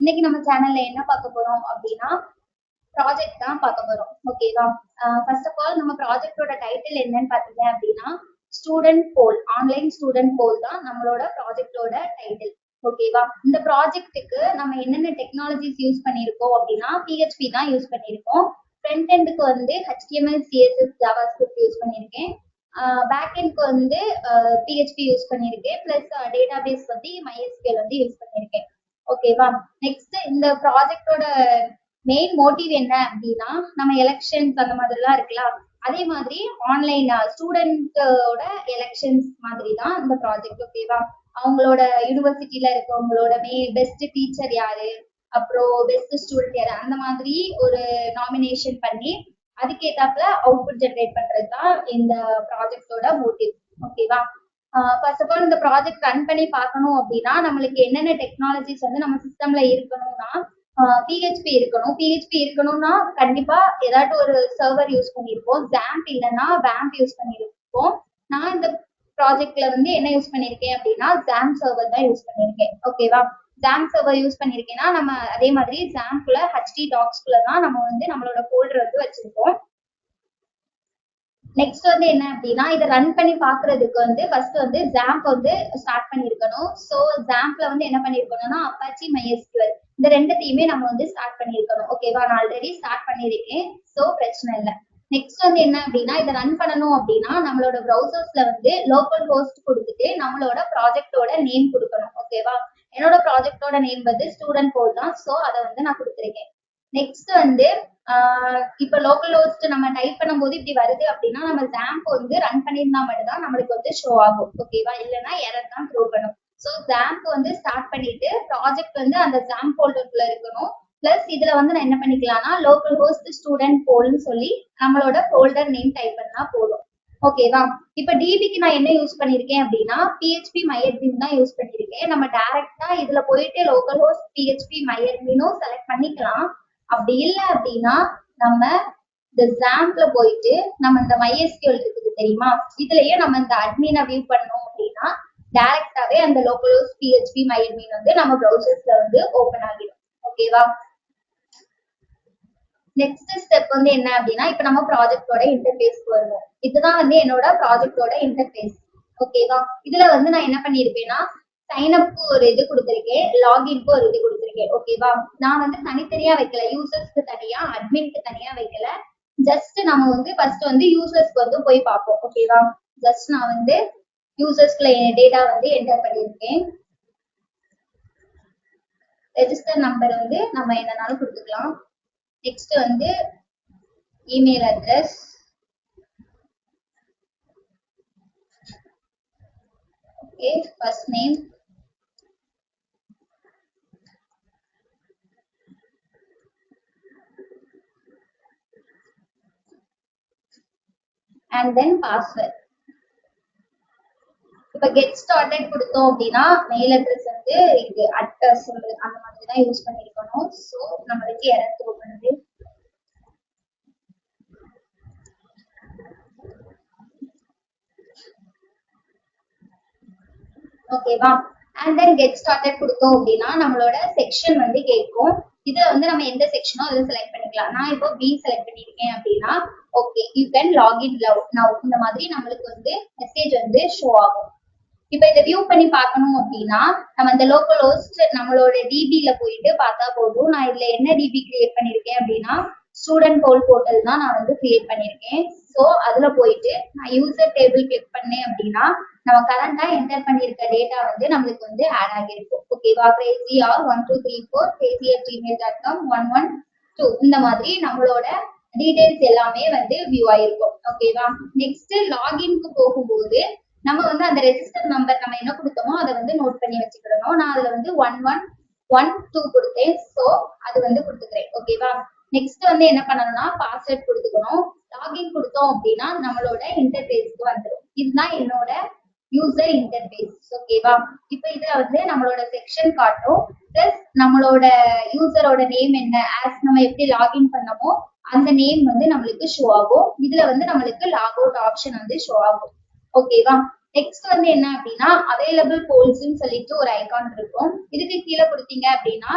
இன்னைக்கு நம்ம சேனல்ல என்ன பார்க்க போறோம் அப்படின்னா ப்ராஜெக்ட் தான் பார்க்க போறோம். ஓகேவா? ஃபர்ஸ்ட் ஆஃப் ஆல் நம்ம ப்ராஜெக்டோட டைட்டில் என்னன்னு பாத்தீங்க அப்படின்னா ஸ்டூடெண்ட் போல், ஆன்லைன் ஸ்டூடெண்ட் போல் தான் நம்மளோட ப்ராஜெக்டோட டைட்டில். ஓகேவா? இந்த ப்ராஜெக்ட்டுக்கு நம்ம என்னென்ன டெக்னாலஜிஸ் யூஸ் பண்ணியிருக்கோம் அப்படின்னா PHP தான் யூஸ் பண்ணியிருக்கோம். ஃப்ரண்ட் எண்டுக்கு வந்து HTML, CSS, JavaScript யூஸ் பண்ணியிருக்கேன். பேக் எண்ட்க்கு வந்து PHP யூஸ் பண்ணியிருக்கேன். பிளஸ் டேட்டாபேஸ் வந்து MySQL வந்து யூஸ் பண்ணியிருக்கேன். ஓகேவா? நெக்ஸ்ட் இந்த ப்ராஜெக்டோட மெயின் மோட்டிவ் என்ன அப்படின்னா நம்ம எலெக்ஷன்ஸ் அந்த மாதிரிலாம் இருக்கலாம். அதே மாதிரி ஆன்லைன் ஸ்டூடெண்டோட எலெக்ஷன்ஸ் மாதிரி தான் இந்த ப்ராஜெக்ட். ஓகேவா? அவங்களோட யூனிவர்சிட்டியில இருக்கவங்களோட பெஸ்ட் டீச்சர் யாரு, அப்புறம் பெஸ்ட் ஸ்டூடெண்ட் யாரு, அந்த மாதிரி ஒரு நாமினேஷன் பண்ணி அதுக்கேத்தாப்புல அவுட்புட் ஜென்ரேட் பண்றது தான் இந்த ப்ராஜெக்டோட மோட்டிவ். ஓகேவா? ஃபர்ஸ்ட் ஆஃப் ஆல் இந்த ப்ராஜெக்ட் ரன் பண்ணி பார்க்கணும் அப்படின்னா நம்மளுக்கு என்னென்ன டெக்னாலஜிஸ் வந்து நம்ம சிஸ்டம்ல இருக்கணும்னா PHP இருக்கணும். PHP இருக்கணும்னா கண்டிப்பா ஏதாட்டும் ஒரு சர்வர் யூஸ் பண்ணியிருப்போம். XAMPP இல்லைன்னா WAMP யூஸ் பண்ணியிருப்போம். நான் இந்த ப்ராஜெக்ட்ல வந்து என்ன யூஸ் பண்ணியிருக்கேன் அப்படின்னா XAMPP சர்வர் தான் யூஸ் பண்ணியிருக்கேன். ஓகேவா? XAMPP சர்வர் யூஸ் பண்ணியிருக்கேன்னா நம்ம அதே மாதிரி XAMPPல HD டாக்ஸ்குள்ள தான் நம்ம வந்து நம்மளோட ஃபோல்டர் வந்து வச்சிருக்கோம். நெக்ஸ்ட் வந்து என்ன அப்படின்னா இதை ரன் பண்ணி பாக்குறதுக்கு வந்து ஃபர்ஸ்ட் வந்து XAMPP வந்து ஸ்டார்ட் பண்ணிருக்கணும். ஸோ XAMPPல வந்து என்ன பண்ணிருக்கணும்னா Apache MySQL இந்த ரெண்டுத்தையுமே நம்ம வந்து ஸ்டார்ட் பண்ணிருக்கணும். ஓகேவா? நான் ஆல்ரெடி ஸ்டார்ட் பண்ணிருக்கேன், ஸோ பிரச்சனை இல்லை. நெக்ஸ்ட் வந்து என்ன அப்படின்னா இதை ரன் பண்ணணும் அப்படின்னா நம்மளோட ப்ரௌசர்ஸ்ல வந்து லோக்கல் ஹோஸ்ட் கொடுத்துட்டு நம்மளோட ப்ராஜெக்டோட நேம் கொடுக்கணும். ஓகேவா? என்னோட ப்ராஜெக்டோட நேம் வந்து ஸ்டூடெண்ட் போல் தான், ஸோ அதை வந்து நான் கொடுத்துருக்கேன். நெக்ஸ்ட் வந்து இப்ப லோக்கல் ஹோஸ்ட் நம்ம டைப் பண்ணும்போது இப்படி வருது அப்படின்னா நம்ம XAMPP வந்து ரன் பண்ணியிருந்தா மட்டும்தான் நம்மளுக்கு வந்து ஷோ ஆகும். ஓகேவா? இல்லைன்னா எரர் தான் த்ரோ பண்ணும். ஸோ XAMPP வந்து ஸ்டார்ட் பண்ணிட்டு ப்ராஜெக்ட் வந்து அந்த XAMPP ஃபோல்டருக்குள்ள இருக்கணும். பிளஸ் இதுல வந்து நான் என்ன பண்ணிக்கலாம்னா லோக்கல் ஹோஸ்ட் ஸ்டூடெண்ட் போல்னு சொல்லி நம்மளோட ஃபோல்டர் நேம் டைப் பண்ணா போதும். ஓகேவா? இப்ப டிபிக்கு நான் என்ன யூஸ் பண்ணிருக்கேன் அப்படின்னா PHP MyAdmin தான் யூஸ் பண்ணிருக்கேன். நம்ம டைரக்டா இதுல போயிட்டு லோக்கல் ஹோஸ்ட் PHP MyAdminனும் செலக்ட் பண்ணிக்கலாம். அப்படி இல்லை அப்படின்னா நம்ம இந்த XAMPPல போயிட்டு நம்ம இந்த MySQL இருக்குது தெரியுமா, இதுலயே நம்ம இந்த அட்மினை வியூ பண்ணோம் அப்படின்னா டைரக்டாவே அந்த லோக்கல் ஹோஸ்ட் PHP MyAdmin வந்து நம்ம ப்ரௌசர்ஸ்ல வந்து ஓபன் ஆகிடும். ஓகேவா? நெக்ஸ்ட் ஸ்டெப் வந்து என்ன அப்படின்னா இப்ப நம்ம ப்ராஜெக்டோட இன்டர்ஃபேஸ்க்கு வருவோம். இதுதான் வந்து என்னோட ப்ராஜெக்டோட இன்டர்ஃபேஸ். ஓகேவா? இதுல வந்து நான் என்ன பண்ணிருப்பேன்னா சைன் அப்க்கு ஒரு இது கொடுத்துருக்கேன், லாகின்க்கு ஒரு இது கொடுத்துருக்கேன். ஓகேவா? நான் வந்து தனித்தனியா வைக்கல, யூசர்ஸ்க்கு தனியா அட்மின்க்கு தனியா வைக்கல. ஜஸ்ட் நம்ம வந்து ஃபர்ஸ்ட் வந்து யூசர்ஸ்க்கு வந்து போய் பார்ப்போம். ஓகேவா? ஜஸ்ட் நான் வந்து யூசர்ஸ்க்குள்ள டேட்டா வந்து என்டர் பண்ணியிருக்கேன். ரெஜிஸ்டர் நம்பர் வந்து நம்ம என்னன்னாலும் கொடுத்துக்கலாம். நெக்ஸ்ட் வந்து email address, okay, first name, and then password. இப்ப கெட் ஸ்டார்டட் கொடுத்தோம் அப்படின்னா மெயில் அட்ரஸ் வந்து இது அட்ரஸ் அந்த மாதிரி தான் யூஸ் பண்ணிருக்கணும். ஸோ நம்மளுக்கு எரர் த்ரோ பண்ணுது. ஓகேவா? அண்ட் தென் கெட் ஸ்டார்டட் கொடுத்தோம் அப்படின்னா நம்மளோட செக்ஷன் வந்து கேட்கும். இதுல வந்து நம்ம எந்த செக்ஷனோ அதை செலக்ட் பண்ணிக்கலாம். நான் இப்போ பி செலக்ட் பண்ணிருக்கேன் அப்படின்னா okay you can login now இந்த மாதிரி நம்மளுக்கு வந்து மெசேஜ் வந்து ஷோ ஆகும். இப்ப இதை வியூ பண்ணி பார்க்கணும் அப்படின்னா நம்ம இந்த லோக்கல் ஹோஸ்ட் நம்மளோட டிபில போயிட்டு பார்த்தா போதும். நான் இதுல என்ன டிபி கிரியேட் பண்ணிருக்கேன் அப்படின்னா ஸ்டூடெண்ட் போல் போர்ட்டல் தான் நான் வந்து கிரியேட் பண்ணிருக்கேன். ஸோ அதுல போயிட்டு நான் யூசர் டேபிள் கிளிக் பண்ணேன் அப்படின்னா நம்ம கரண்டா என்டர் பண்ணிருக்க டேட்டா வந்து நம்மளுக்கு வந்து ஆட் ஆகிருக்கும். ஓகேவா? crazy or 1234 crazy@gmail.com 112 இந்த மாதிரி நம்மளோட டீடைல்ஸ் எல்லாமே வந்து வியூ ஆயிருக்கும். ஓகேவா? நெக்ஸ்ட் லாகின்க்கு போகும்போது நம்ம வந்து அந்த ரெஜிஸ்டர் நம்பர் நம்ம என்ன கொடுத்தோமோ அதை வந்து நோட் பண்ணி வச்சுக்கிடணும். நான் அதுல வந்து 1112 கொடுத்தேன், ஸோ அது வந்து கொடுத்துக்கிறேன். ஓகேவா? நெக்ஸ்ட் வந்து என்ன பண்ணணும்னா பாஸ்வேர்ட் கொடுத்துக்கணும். லாகின் கொடுத்தோம் அப்படின்னா நம்மளோட இன்டர்ஃபேஸ்க்கு வந்துடும். இதுதான் என்னோட யூசர் இன்டர்ஃபேஸ். ஓகேவா? இப்போ இதுல வந்து நம்மளோட செக்ஷன் காட்டும், பிளஸ் நம்மளோட யூசரோட நேம் என்ன, ஆஸ் நம்ம எப்படி லாகின் பண்ணமோ அந்த நேம் வந்து நம்மளுக்கு ஷோ ஆகும். இதுல வந்து நம்மளுக்கு லாக் அவுட் ஆப்ஷன் வந்து ஷோ ஆகும். ஓகேவா? நெக்ஸ்ட் வந்து என்ன அப்படின்னா அவைலபிள் போல்ஸ்ன்னு சொல்லிட்டு ஒரு ஐகான் இருக்கும். இதுக்கு கீழே கொடுத்தீங்க அப்படின்னா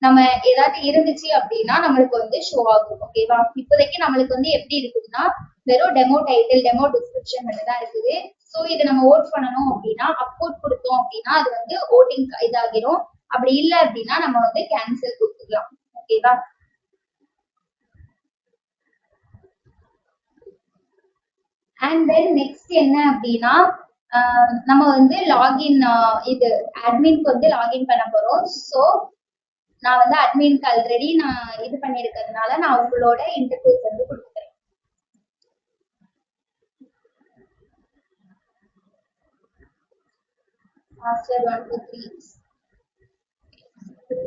நம்ம ஏதாவது இருந்துச்சு அப்படின்னா நம்மளுக்கு வந்து ஷோ ஆகும். ஓகேவா? இப்போதைக்கு நம்மளுக்கு வந்து எப்படி இருக்குதுன்னா வெறும் டெமோ டைட்டில், டெமோ டிஸ்கிரிப்ஷன் மட்டும் தான் இருக்குது. ஸோ இதை நம்ம ஓட் பண்ணணும் அப்படின்னா அப்லோட் கொடுத்தோம் அப்படின்னா அது வந்து ஓட்டிங் இதாகிரும். அப்படி இல்லை அப்படின்னா நம்ம வந்து கேன்சல் கொடுத்துக்கலாம். ஓகேவா? அண்ட் தென் நெக்ஸ்ட் என்ன அப்படின்னா நம்ம வந்து லாகின் இது அட்மின்க்கு வந்து லாகின் பண்ண போறோம். ஸோ நான் வந்து அட்மின்க்கு ஆல்ரெடி நான் இது பண்ணிருக்கிறதுனால நான் உங்களோட இன்டர்ஃபேஸ் வந்து கொடுத்துக்கிறேன். பாஸ்வேர்ட் 1 2 3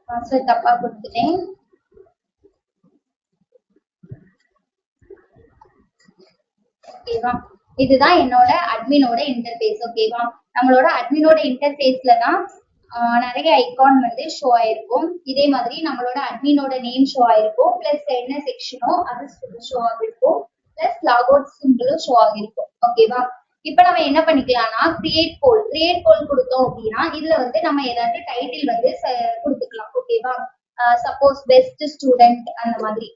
பாஸ்வேர்ட் தப்பா கொடுத்துட்டேன். ஓகேவா? இதுதான் என்னோட அட்மினோட இன்டர்ஃபேஸ். ஓகேவா? நம்மளோட அட்மினோட இன்டர்ஃபேஸ்ல தான் நிறைய ஐகான் வந்து ஷோ ஆயிருக்கும். இதே மாதிரி நம்மளோட அட்மினோட நேம் ஷோ ஆயிருக்கும், பிளஸ் என்ன செக்ஷனோ அது ஷோ ஆகிருக்கும், பிளஸ் லாக் அவுட் சிம்பிளும் ஷோ ஆகிருக்கும். ஓகேவா? இப்ப நம்ம என்ன பண்ணிக்கலாம்னா கிரியேட் போல் கொடுத்தோம் அப்படின்னா இதுல வந்து நம்ம ஏதாவது டைட்டில் வந்து கொடுத்துக்கலாம். ஓகேவா? சப்போஸ் பெஸ்ட் ஸ்டூடெண்ட் அந்த மாதிரி.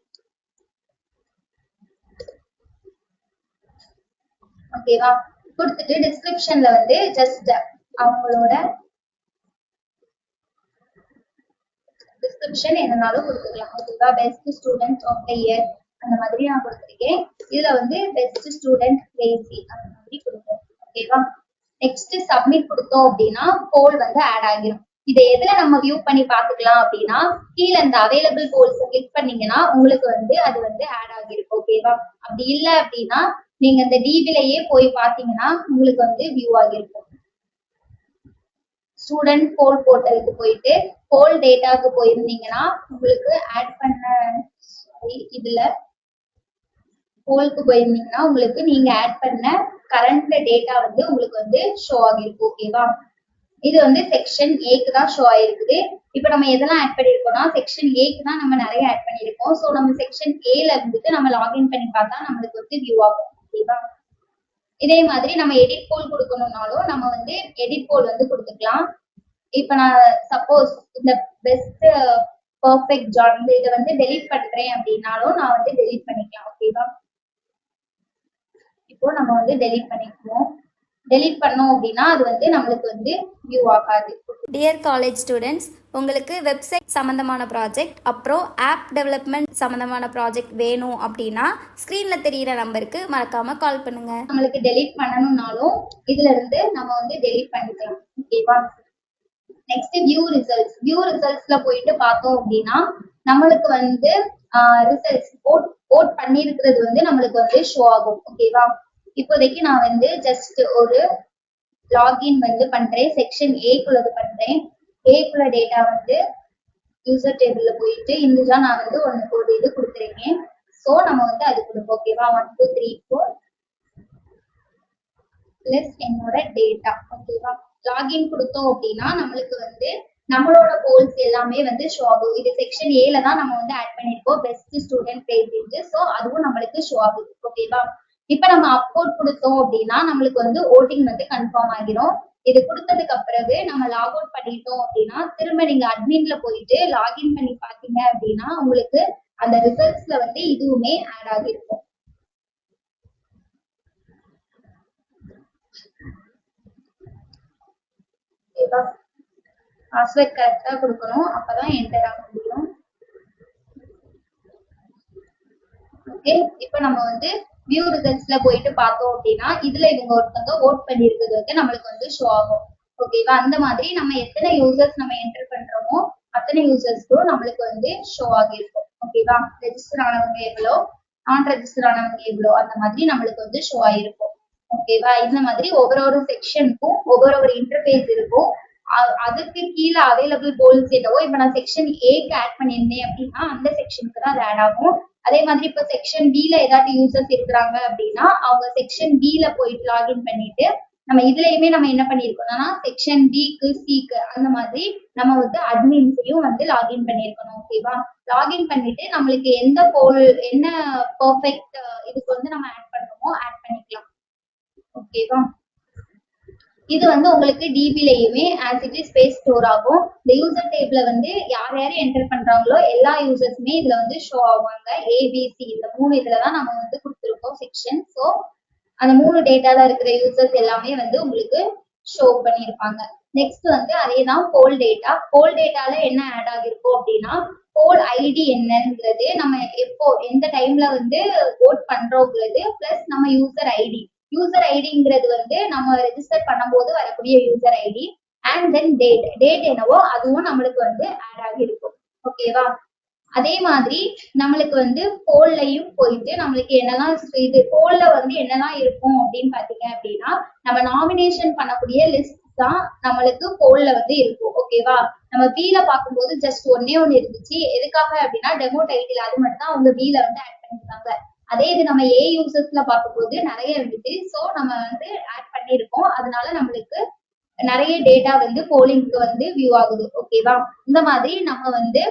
ஓகேவா? கொடுத்துட்டு டிஸ்கிரிப்ஷன்ல வந்து ஜஸ்ட் அவங்களோட டிஸ்கிரிப்ஷன் என்னனாலும் கொடுத்துக்கலாம். ஓகேவா? Best student of the year அந்த மாதிரி நான் கொடுத்துருக்கேன். இதுல வந்து பெஸ்ட் ஸ்டூடெண்ட் கிரேசி அந்த மாதிரி கொடுப்போம். ஓகேவா? நெக்ஸ்ட் சப்மிட் கொடுத்தோம் அப்படின்னா போல் வந்து ஆட் ஆகிரும். இதை எதுல நம்ம வியூ பண்ணி பாத்துக்கலாம் அப்படின்னா கீழே இந்த அவைலபிள் போல்ஸ் கிளிக் பண்ணீங்கன்னா உங்களுக்கு வந்து அது வந்து ஆட் ஆகிருக்கும். ஓகேவா? அப்படி இல்லை அப்படின்னா நீங்க இந்த டிபிலேயே போய் பாத்தீங்கன்னா உங்களுக்கு வந்து வியூ ஆகிருக்கும். ஸ்டூடெண்ட் போல் போர்ட்டலுக்கு போயிட்டு போல் டேட்டாக்கு போயிருந்தீங்கன்னா உங்களுக்கு ஆட் பண்ண இதுல போலுக்கு போயிருந்தீங்கன்னா உங்களுக்கு நீங்க ஆட் பண்ண கரண்ட் டேட்டா வந்து உங்களுக்கு வந்து ஷோ ஆகிருக்கு. ஓகேவா? இது வந்து செக்ஷன் ஏக்கு தான் ஷோ ஆயிருக்குது. இப்ப நம்ம எதெல்லாம் ஆட் பண்ணிருக்கோம்னா செக்ஷன் ஏக்கு தான் நம்ம நிறைய ஆட் பண்ணிருக்கோம். ஸோ நம்ம செக்ஷன் ஏல இருந்துட்டு நம்ம லாகின் பண்ணி பார்த்தா நம்மளுக்கு வந்து வியூ ஆகும். ஓகேவா? இதே மாதிரி நம்ம எடிட் போல் கொடுக்கணும்னாலும் நம்ம வந்து எடிட் போல் வந்து கொடுத்துக்கலாம். இப்ப நான் சப்போஸ் இந்த பெஸ்ட் பர்ஃபெக்ட் ஜாப் இதை வந்து டெலீட் பண்றேன் அப்படின்னாலும் நான் வந்து டெலீட் பண்ணிக்கலாம். ஓகேவா? இப்போ நம்ம வந்து டெலீட் பண்ணிக்குவோம். டெலீட் பண்ணோம் அப்படின்னா அது வந்து நம்மளுக்கு வந்து வியூ ஆகாது. டியர் காலேஜ் ஸ்டூடெண்ட்ஸ், உங்களுக்கு வெப்சைட் சம்மந்தமான ப்ராஜெக்ட் அப்புறம் ஆப் டெவலப்மெண்ட் சம்மந்தமான ப்ராஜெக்ட் வேணும் அப்படின்னா ஸ்க்ரீனில் தெரிகிற நம்பருக்கு மறக்காமல் கால் பண்ணுங்க. நம்மளுக்கு டெலீட் பண்ணணும்னாலும் இதுல இருந்து நம்ம வந்து டெலீட் பண்ணிக்கலாம். ஓகேவா? நெக்ஸ்ட் வியூ ரிசல்ட்ஸ்ல போயிட்டு பார்த்தோம் அப்படின்னா நம்மளுக்கு வந்து ரிசல்ட்ஸ் ஓட் பண்ணிருக்கிறது வந்து நம்மளுக்கு வந்து ஷோ ஆகும். ஓகேவா? இப்போதைக்கு நான் வந்து ஜஸ்ட் ஒரு லாகின் வந்து பண்றேன். செக்ஷன் ஏக்குள்ளது பண்றேன். ஏக்குள்ள டேட்டா வந்து யூசர் டேபிள்ல போயிட்டு இண்டிஜா நான் வந்து ஒரு இது கொடுத்துருக்கேன். ஸோ நம்ம வந்து அது கொடுப்போம். ஓகேவா? 1 2 3 4 பிளஸ் என்னோட டேட்டா. ஓகேவா? லாகின் கொடுத்தோம் அப்படின்னா நம்மளுக்கு வந்து நம்மளோட கோல்ஸ் எல்லாமே வந்து ஷோ ஆகும். இது செக்ஷன் ஏல தான் நம்ம வந்து ஆட் பண்ணிருக்கோம் பெஸ்ட் ஸ்டூடெண்ட் பேஜ். ஸோ அதுவும் நம்மளுக்கு ஷோ ஆகுது. ஓகேவா? இப்ப நம்ம அப்லோட் கொடுத்தோம் அப்படின்னா நம்மளுக்கு வந்து ஓட்டிங் வந்து கன்ஃபார்ம் ஆகிரும். இது கொடுத்ததுக்கு பிறகு நம்ம லாக் அவுட் பண்ணிட்டோம் அப்படின்னா திரும்ப நீங்க அட்மின்ல போயிட்டு லாகின் பண்ணி பாத்தீங்க அப்படின்னா உங்களுக்கு அந்த ரிசல்ட்ஸ்ல வந்து இதுவுமே ஆட் ஆகிருக்கும். பாஸ்வேர்ட் கரெக்டா கொடுக்கணும், அப்பதான் என்டர் ஆக முடியும். ஓகே, இப்ப நம்ம வந்து வியூ ரிசல்ட்ஸ்ல போயிட்டு பார்த்தோம் அப்படின்னா இதுல இவங்க ஒருத்தவங்க ஓட் பண்ணிருக்கிறது வந்து நம்மளுக்கு வந்து ஷோ ஆகும். ஓகேவா? அந்த மாதிரி நம்ம எத்தனை யூசர்ஸ் நம்ம என்டர் பண்றோமோ அத்தனை யூசர்ஸ்க்கும் நம்மளுக்கு வந்து ஷோ ஆகிருக்கும். ஓகேவா? ரெஜிஸ்டர் ஆனவங்க எவ்வளோ, நான் ரெஜிஸ்டர் ஆனவங்க எவ்வளோ, அந்த மாதிரி நம்மளுக்கு வந்து ஷோ ஆயிருக்கும். ஓகேவா? இந்த மாதிரி ஒவ்வொரு செக்ஷனுக்கும் ஒவ்வொரு இன்டர்ஃபேஸ் இருக்கும். அதுக்கு கீழே அவைலபிள் கோல்ஸ் என்னவோ இப்ப நான் செக்ஷன் ஏக்கு ஆட் பண்ணியிருந்தேன் அப்படின்னா அந்த செக்ஷனுக்கு தான் அது ஆட் ஆகும். அதே மாதிரி இப்ப செக்ஷன் பில ஏதாவது யூசர்ஸ் இருக்கிறாங்க அப்படின்னா அவங்க செக்ஷன் பில போயிட்டு லாகின் பண்ணிட்டு நம்ம இதுலயுமே நம்ம என்ன பண்ணிருக்கோம்னா செக்ஷன் பிக்கு சிக்கு அந்த மாதிரி நம்ம வந்து அட்மின்ஸையும் வந்து லாகின் பண்ணிருக்கணும். ஓகேவா? லாகின் பண்ணிட்டு நம்மளுக்கு எந்த போல் என்ன பெர்ஃபெக்ட் இதுக்கு வந்து நம்ம ஆட் பண்ணணுமோ ஆட் பண்ணிக்கலாம். ஓகேவா? இது வந்து உங்களுக்கு டிபிலையுமே as it is space store ஆகும். இந்த யூசர் டேபிள வந்து யார் யார் என்டர் பண்றாங்களோ எல்லா யூசர்ஸுமே இதுல வந்து ஷோ ஆவாங்க. ஏபிசி இந்த 3 இதுல தான் நம்ம வந்து கொடுத்துருக்கோம் செக்ஷன். ஸோ அந்த 3 டேட்டால இருக்கிற யூசர்ஸ் எல்லாமே வந்து உங்களுக்கு ஷோ பண்ணியிருப்பாங்க. நெக்ஸ்ட் வந்து அதே தான் போல் டேட்டா. போல் டேட்டால என்ன ஆட் ஆகிருக்கும் அப்படின்னா போல் ஐடி என்னங்கிறது, நம்ம எப்போ எந்த டைம்ல வந்து ஓட் பண்றோங்கிறது, பிளஸ் நம்ம யூசர் ஐடி. யூசர் ஐடிங்கிறது வந்து நம்ம ரெஜிஸ்டர் பண்ணும்போது வரக்கூடிய user ID. And then date என்னவோ அதுவும் நம்மளுக்கு வந்து ஆட் ஆகிருக்கும். ஓகேவா? அதே மாதிரி நம்மளுக்கு வந்து போல்லையும் போயிட்டு நம்மளுக்கு என்னெல்லாம் இது போல்ல வந்து என்னெல்லாம் இருக்கும் அப்படின்னு பாத்தீங்க அப்படின்னா, நம்ம நாமினேஷன் பண்ணக்கூடிய லிஸ்ட் தான் நம்மளுக்கு போல்ல வந்து இருக்கும். ஓகேவா? நம்ம பில பார்க்கும்போது ஜஸ்ட் ஒன்னே ஒன்னு இருந்துச்சு. எதுக்காக அப்படின்னா டெமோ டைட்டில் அது மட்டும் தான் அவங்க பில வந்து ஆட் பண்ணிருக்காங்க. அதே இது நம்ம ஏ யூசர்ஸ்ல பார்க்கும்போது நிறைய இருந்துச்சு. ஸோ நம்ம வந்து ஆட் பண்ணியிருக்கோம். அதனால நம்மளுக்கு நிறைய டேட்டா வந்து போலிங்க்கு வந்து வியூ ஆகுது. ஓகேவா? இந்த மாதிரி நம்ம வந்து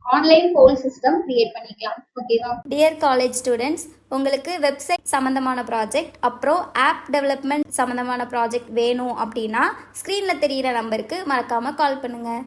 ஆன்லைன் போல் சிஸ்டம் கிரியேட் பண்ணிக்கலாம். ஓகேவா? டியர் காலேஜ் ஸ்டூடெண்ட்ஸ், உங்களுக்கு வெப்சைட் சம்மந்தமான ப்ராஜெக்ட் அப்புறம் ஆப் டெவலப்மெண்ட் சம்மந்தமான ப்ராஜெக்ட் வேணும் அப்படின்னா ஸ்க்ரீனில் தெரிகிற நம்பருக்கு மறக்காமல் கால் பண்ணுங்கள்.